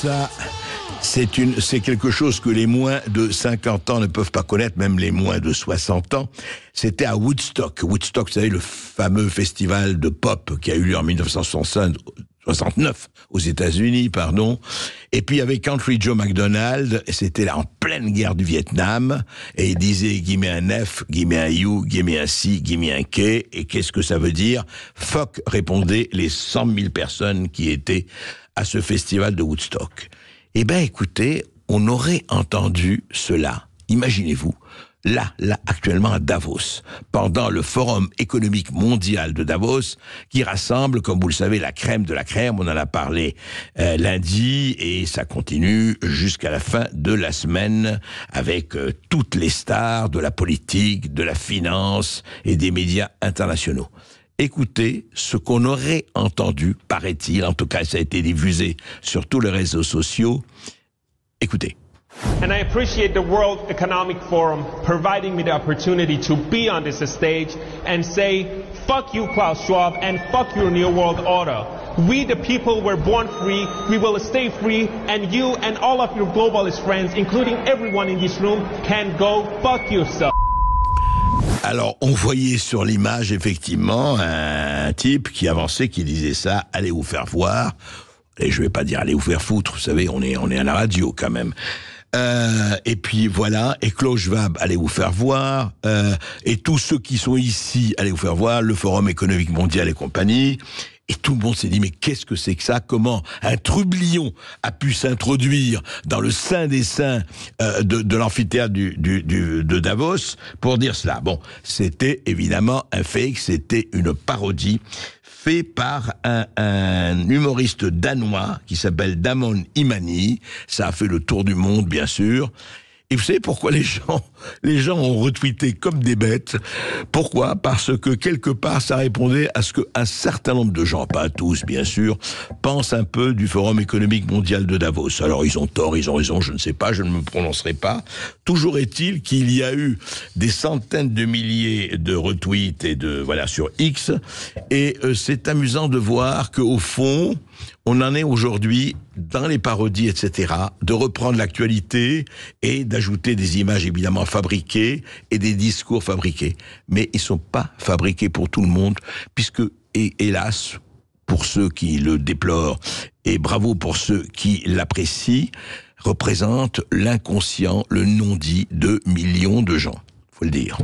ça, c'est quelque chose que les moins de 50 ans ne peuvent pas connaître, même les moins de 60 ans. C'était à Woodstock. Woodstock, vous savez, le fameux festival de pop qui a eu lieu en 1969 aux États-Unis, pardon. Et puis avec Country Joe McDonald, c'était là en pleine guerre du Vietnam, et il disait « Give me un F, give me un U, give me un C, give me un K », et qu'est-ce que ça veut dire? Fuck, répondaient les 100 000 personnes qui étaient à ce festival de Woodstock. Eh ben, écoutez, on aurait entendu cela. Imaginez-vous, là, actuellement à Davos, pendant le Forum économique mondial de Davos, qui rassemble, comme vous le savez, la crème de la crème. On en a parlé lundi, et ça continue jusqu'à la fin de la semaine, avec toutes les stars de la politique, de la finance et des médias internationaux. Écoutez ce qu'on aurait entendu, paraît-il, en tout cas ça a été diffusé sur tous les réseaux sociaux. Écoutez. And I appreciate the World Economic Forum providing me the opportunity to be on this stage and say, fuck you, Klaus Schwab, and fuck your New World Order. We, the people, were born free, we will stay free, and you and all of your globalist friends, including everyone in this room, can go fuck yourself. Alors, on voyait sur l'image, effectivement, un type qui avançait, qui disait ça, allez vous faire voir. Et je vais pas dire allez vous faire foutre, vous savez, on est à la radio quand même. Et puis voilà, et Klaus Schwab, allez vous faire voir, et tous ceux qui sont ici, allez vous faire voir, le Forum économique mondial et compagnie. Et tout le monde s'est dit, mais qu'est-ce que c'est que ça? Comment un trublion a pu s'introduire dans le sein des saints de l'amphithéâtre de Davos pour dire cela? Bon, c'était évidemment un fake, c'était une parodie fait par un humoriste danois qui s'appelle Damon Imani. Ça a fait le tour du monde, bien sûr. Et vous savez pourquoi les gens ont retweeté comme des bêtes? Pourquoi? Parce que quelque part, ça répondait à ce qu'un certain nombre de gens, pas tous bien sûr, pensent un peu du Forum économique mondial de Davos. Alors ils ont tort, ils ont raison, je ne sais pas, je ne me prononcerai pas. Toujours est-il qu'il y a eu des centaines de milliers de retweets et sur X, et c'est amusant de voir qu'au fond, on en est aujourd'hui dans les parodies, etc., de reprendre l'actualité et d'ajouter des images évidemment fabriquées et des discours fabriqués. Mais ils sont pas fabriqués pour tout le monde, puisque, et hélas, pour ceux qui le déplorent, et bravo pour ceux qui l'apprécient, représente l'inconscient, le non-dit de millions de gens. Faut le dire.